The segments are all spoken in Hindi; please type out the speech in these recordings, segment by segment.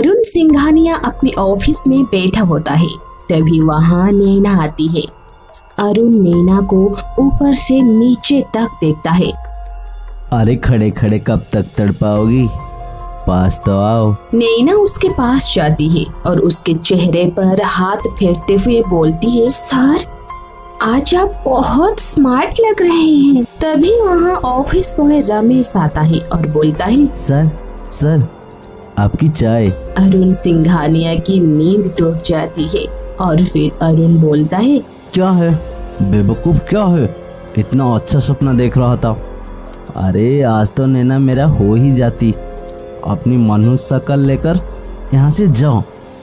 अरुण सिंघानिया अपने ऑफिस में बैठा होता है। तभी वहाँ नैना आती है। अरुण नैना को ऊपर से नीचे तक देखता है। अरे खड़े खड़े कब तक तड़पाओगी, पास तो आओ। नैना उसके पास जाती है और उसके चेहरे पर हाथ फेरते हुए बोलती है, सर आज आप बहुत स्मार्ट लग रहे हैं। तभी वहाँ ऑफिस बॉय रमेश आता है और बोलता है, सर आपकी चाय। अरुण सिंघानिया की नींद टूट जाती है और फिर अरुण बोलता है, क्या है बेवकूफ, क्या है, इतना अच्छा सपना देख रहा था। अरे आज तो नैना मेरा हो ही जाती। अपनी मनुष्य शक्ल लेकर यहाँ से जाओ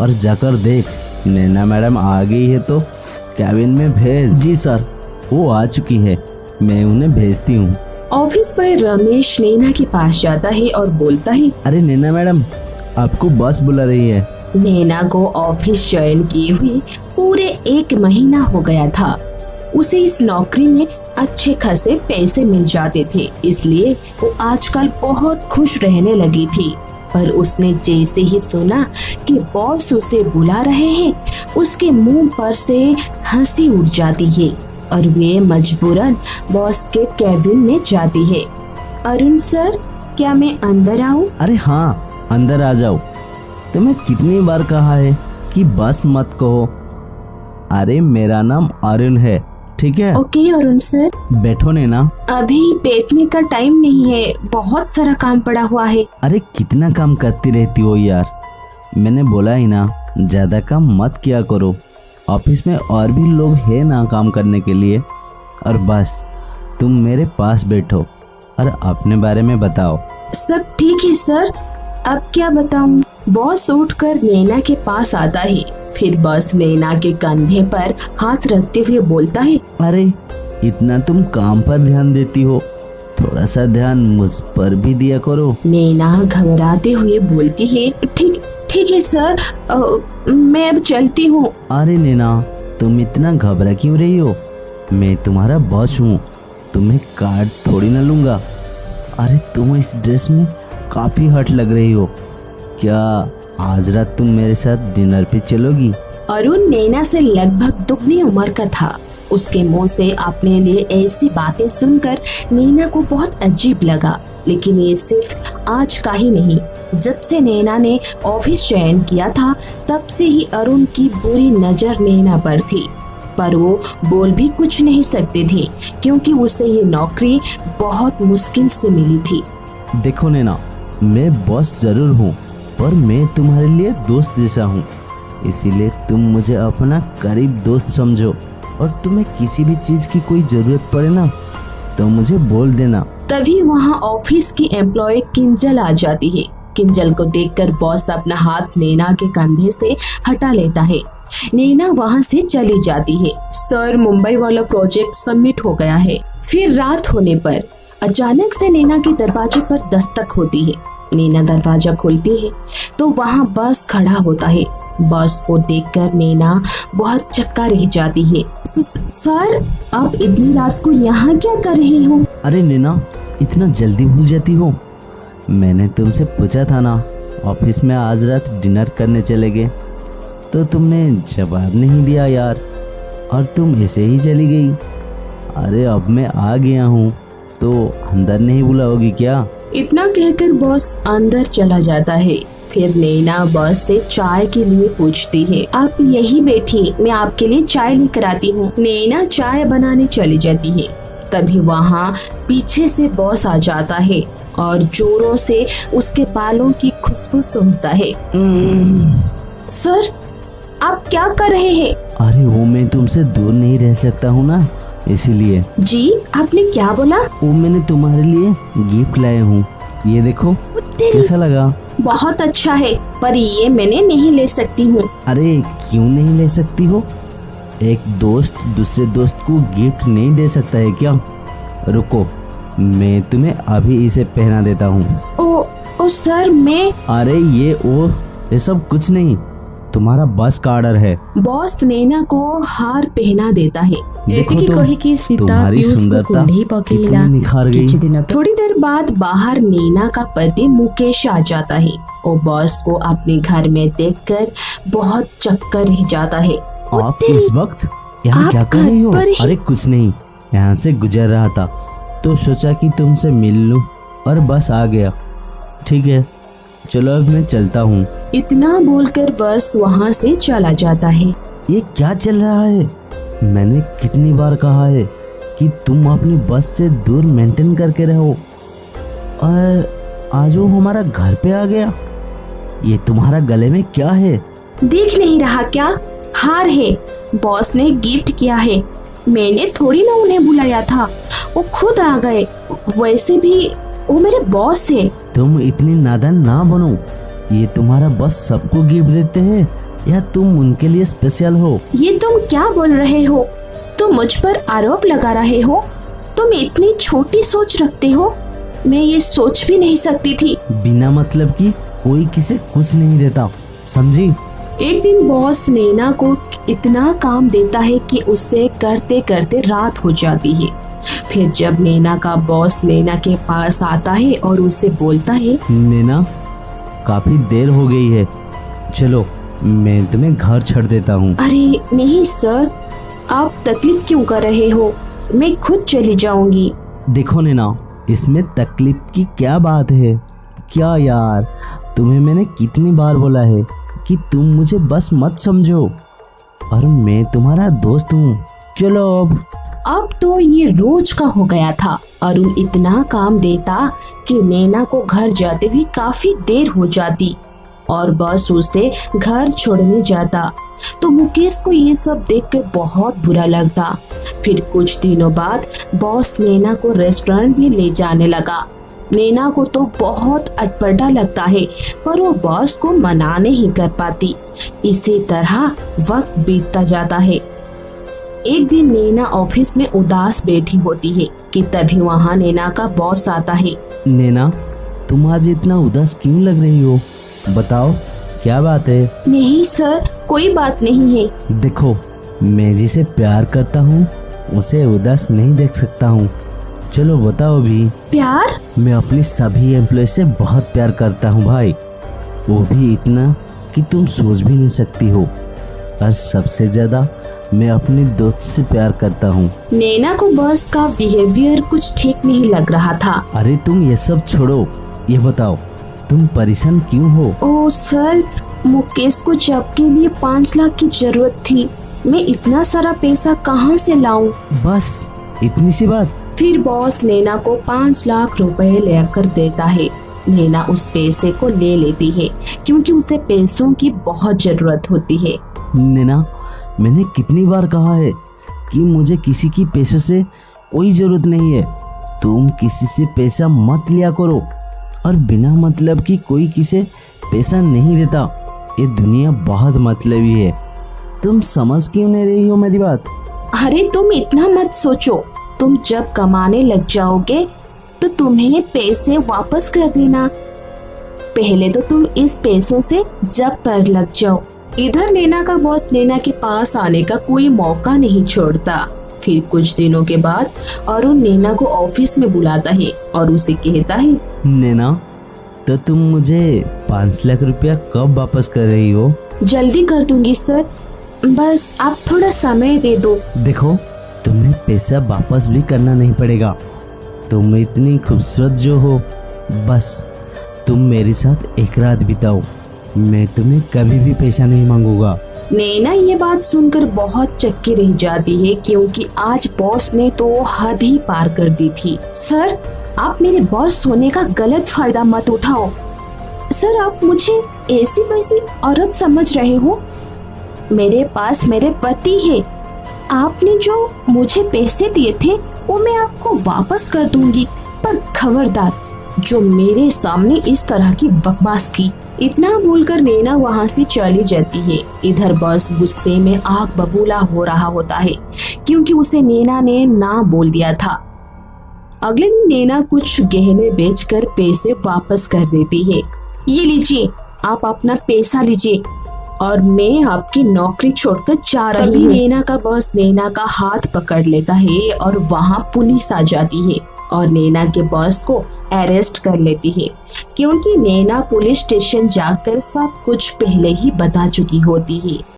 और जाकर देख नैना मैडम आ गई है तो कैबिन में भेज। जी सर, वो आ चुकी है, मैं उन्हें भेजती हूँ। ऑफिस पर रमेश नैना के पास जाता है और बोलता है, अरे नैना मैडम आपको बस बुला रही है। नैना को ऑफिस ज्वाइन किए हुए पूरे 1 महीना हो गया था। उसे इस नौकरी में अच्छे खासे पैसे मिल जाते थे, इसलिए वो आजकल बहुत खुश रहने लगी थी। पर उसने जैसे ही सुना कि बॉस उसे बुला रहे हैं, उसके मुंह पर से हंसी उड़ जाती है और वे मजबूरन बॉस के केबिन में जाती है। अरुण सर, क्या मैं अंदर आऊं? अरे हाँ, अंदर आ जाओ। तुम्हें कितनी बार कहा है कि बस मत कहो। अरे मेरा नाम अरुण है, ठीक है? Okay Arun sir. बैठो नैना। अभी बैठने का टाइम नहीं है, बहुत सारा काम पड़ा हुआ है। अरे कितना काम करती रहती हो यार, मैंने बोला ही ना ज्यादा काम मत किया करो। ऑफिस में और भी लोग हैं ना काम करने के लिए। और बस तुम मेरे पास बैठो और अपने बारे में बताओ। सब ठीक है सर, अब क्या बताऊं? बॉस उठकर नैना के पास आता है। फिर बॉस नैना के कंधे पर हाथ रखते हुए बोलता है, अरे इतना तुम काम पर ध्यान देती हो, थोड़ा सा ध्यान मुझ पर भी दिया करो। नैना घबराते हुए बोलती है, ठीक है सर, मैं अब चलती हूँ। अरे नैना तुम इतना घबरा क्यों रही हो, मैं तुम्हारा बॉस हूँ, तुम्हें कार्ड थोड़ी ना लूंगा। अरे तुम इस ड्रेस में काफी हॉट लग रही हो, क्या आज रात तुम मेरे साथ डिनर पे चलोगी? अरुण नैना से लगभग दुगनी उम्र का था। उसके मुंह से अपने लिए ऐसी बातें सुनकर नैना को बहुत अजीब लगा, लेकिन ये सिर्फ आज का ही नहीं, जब से नैना ने ऑफिस ज्वाइन किया था तब से ही अरुण की बुरी नजर नैना पर थी। पर वो बोल भी कुछ नहीं सकती थी, क्योंकि उसे ये नौकरी बहुत मुश्किल से मिली थी। देखो नैना, मैं बॉस जरूर हूँ, पर मैं तुम्हारे लिए दोस्त जैसा हूँ, इसीलिए तुम मुझे अपना करीब दोस्त समझो। और तुम्हें किसी भी चीज की कोई जरूरत पड़े ना तो मुझे बोल देना। तभी वहाँ ऑफिस की एम्प्लॉय किंजल आ जाती है। किंजल को देखकर बॉस अपना हाथ नैना के कंधे से हटा लेता है। नैना वहाँ से चली जाती है। सर, मुंबई वाला प्रोजेक्ट सबमिट हो गया है। फिर रात होने पर अचानक से नैना के दरवाजे पर दस्तक होती है। नैना दरवाजा खोलती है तो वहाँ बॉस खड़ा होता है। बॉस को देखकर नैना बहुत चक्का रह जाती है। सर, आप इतनी रात को यहाँ क्या कर रहे हो? अरे नैना, इतना जल्दी भूल जाती हो? मैंने तुमसे पूछा था ना ऑफिस में आज रात डिनर करने चले गए, तो तुमने जवाब नहीं दिया यार, और तुम ऐसे ही चली गई। अरे अब मैं आ गया हूँ तो अंदर नहीं बुलाओगी क्या? इतना कहकर बॉस अंदर चला जाता है। फिर नैना बॉस से चाय के लिए पूछती है, आप यही बैठिए, मैं आपके लिए चाय लेकर आती हूँ। नैना चाय बनाने चली जाती है। तभी वहाँ पीछे से बॉस आ जाता है और जोरों से उसके बालों की खुशबू सूंघता है। सर, आप क्या कर रहे हैं? अरे वो मैं तुमसे दूर नहीं रह सकता हूँ ना, इसीलिए। जी, आपने क्या बोला? वो मैंने तुम्हारे लिए गिफ्ट लाए हूँ, ये देखो, कैसा लगा? बहुत अच्छा है, पर ये मैंने नहीं ले सकती हूँ। अरे क्यों नहीं ले सकती हो? एक दोस्त दूसरे दोस्त को गिफ्ट नहीं दे सकता है क्या? रुको, मैं तुम्हें अभी इसे पहना देता हूँ। ओ सर, मैं। अरे ये सब कुछ नहीं, तुम्हारा बस का ऑर्डर है। बॉस नैना को हार पहना देता है। देखो ଏତିକି तो କହିକି ସୀତା तुम्हारी ପିୟୁଷକୁ सुंदरता କୁଣ୍ଢେଇ ପକେଇଲା। कितनी निखार गई। କିଛି ଦିନ थोड़ी देर बाद बाहर नैना का पति मुकेश आ जाता है। वो बॉस को अपने घर में देखकर बहुत चक्कर रह जाता है। वो आप तेरी- इस वक्त यहाँ आप क्या कर रही हो? घर पर ही- अरे कुछ नहीं, यहाँ से गुजर रहा था तो सोचा कि तुमसे मिल लूं और बस आ गया। ठीक है, चलो अब मैं चलता हूँ। इतना बोलकर बस वहाँ से चला जाता है। ये क्या चल रहा है? मैंने कितनी बार कहा है कि तुम अपनी बस से दूर मेंटेन करके रहो, और आज वो हमारा घर पे आ गया। ये तुम्हारा गले में क्या है? देख नहीं रहा क्या? हार है, बॉस ने गिफ्ट किया है। मैंने थोड़ी ना उन्हें बुलाया था, वो खुद आ गए। वैसे भी वो मेरे बॉस है। तुम इतनी नादान ना बनो। ये तुम्हारा बस सबको गिफ्ट देते हैं या तुम उनके लिए स्पेशल हो? ये तुम क्या बोल रहे हो? तुम मुझ पर आरोप लगा रहे हो? तुम इतनी छोटी सोच रखते हो? मैं ये सोच भी नहीं सकती थी। बिना मतलब की कोई किसे कुछ नहीं देता, समझी? एक दिन बॉस नैना को इतना काम देता है कि उससे करते करते रात हो जाती है। फिर जब नैना का बॉस नैना के पास आता है और उससे बोलता है, नैना, काफी देर हो गई है, चलो मैं तुम्हें घर छोड़ देता हूँ। अरे नहीं सर, आप तकलीफ क्यों कर रहे हो? मैं खुद चली जाऊंगी। देखो नैना, इसमें तकलीफ की क्या बात है? क्या यार, तुम्हें मैंने कितनी बार बोला है कि तुम मुझे बस मत समझो, और मैं तुम्हारा दोस्त हूँ। चलो अब तो ये रोज का हो गया था। अरुण इतना काम देता कि नैना को घर जाते हुए काफी देर हो जाती और बस उसे घर छोड़ने जाता। तो मुकेश को ये सब देखकर बहुत बुरा लगता। फिर कुछ दिनों बाद बॉस नैना को रेस्टोरेंट भी ले जाने लगा। नैना को तो बहुत अटपटा लगता है, पर वो बॉस को मना नहीं कर पाती। इसी तरह वक्त बीतता जाता है। एक दिन नैना ऑफिस में उदास बैठी होती है कि तभी वहाँ नैना का बॉस आता है। नैना, तुम आज इतना उदास क्यों लग रही हो? बताओ क्या बात है? नहीं सर, कोई बात नहीं है। देखो, मैं जिसे प्यार करता हूँ उसे उदास नहीं देख सकता हूँ। चलो बताओ भी। प्यार? मैं अपनी सभी एम्प्लॉय से बहुत प्यार करता हूँ भाई, वो भी इतना कि तुम सोच भी नहीं सकती हो। और सबसे ज्यादा मैं अपनी दोस्त से प्यार करता हूँ। नैना को बॉस का बिहेवियर कुछ ठीक नहीं लग रहा था। अरे तुम ये सब छोड़ो, ये बताओ तुम परेशान क्यों हो? ओ सर, मुकेश को जॉब के लिए 5 लाख की जरूरत थी। मैं इतना सारा पैसा कहाँ से लाऊं? बस इतनी सी बात? फिर बॉस नैना को 5 लाख रुपए लेकर देता है। नैना उस पैसे को ले लेती है क्योंकि उसे पैसों की बहुत जरूरत होती है। नैना, मैंने कितनी बार कहा है कि मुझे किसी की पैसों से कोई जरूरत नहीं है। तुम किसी से पैसा मत लिया करो, और बिना मतलब की कोई किसे पैसा नहीं देता। ये दुनिया बहुत मतलबी है। तुम समझ क्यों नहीं रही हो मेरी बात? अरे तुम इतना मत सोचो। तुम जब कमाने लग जाओगे तो तुम्हें पैसे वापस कर देना। पहले तो तुम इस पैसों से जब पर लग जाओ। इधर नैना का बॉस नैना के पास आने का कोई मौका नहीं छोड़ता। फिर कुछ दिनों के बाद अरुण नैना को ऑफिस में बुलाता है और उसे कहता है, नैना, तो तुम मुझे 5 लाख रुपया कब वापस कर रही हो? जल्दी कर दूंगी सर, बस आप थोड़ा समय दे दो। देखो, तुम्हें पैसा वापस भी करना नहीं पड़ेगा। तुम इतनी खूबसूरत जो हो, बस तुम मेरे साथ एक रात बिताओ। मैं तुम्हें कभी भी पैसा नहीं मांगूंगा। नैना ये बात सुनकर बहुत चक्की रह जाती है क्योंकि आज बॉस ने तो हद ही पार कर दी थी। सर, आप मेरे बॉस होने का गलत फायदा मत उठाओ। सर, आप मुझे ऐसी वैसी औरत समझ रहे हो? मेरे पास मेरे पति है। आपने जो मुझे पैसे दिए थे वो मैं आपको वापस कर दूंगी, पर खबरदार जो मेरे सामने इस तरह की बकवास की। इतना बोलकर नैना वहाँ से चली जाती है। इधर बॉस गुस्से में आग बबूला हो रहा होता है क्योंकि उसे नैना ने ना बोल दिया था। अगले दिन नैना कुछ गहने बेचकर पैसे वापस कर देती है। ये लीजिए, आप अपना पैसा लीजिए। और मैं आपकी नौकरी छोड़कर जा रही हूँ। नैना का बॉस नैना का हाथ पकड़ लेता है और वहाँ पुलिस आ जाती है और नैना के बॉस को अरेस्ट कर लेती है, क्योंकि नैना पुलिस स्टेशन जाकर सब कुछ पहले ही बता चुकी होती है।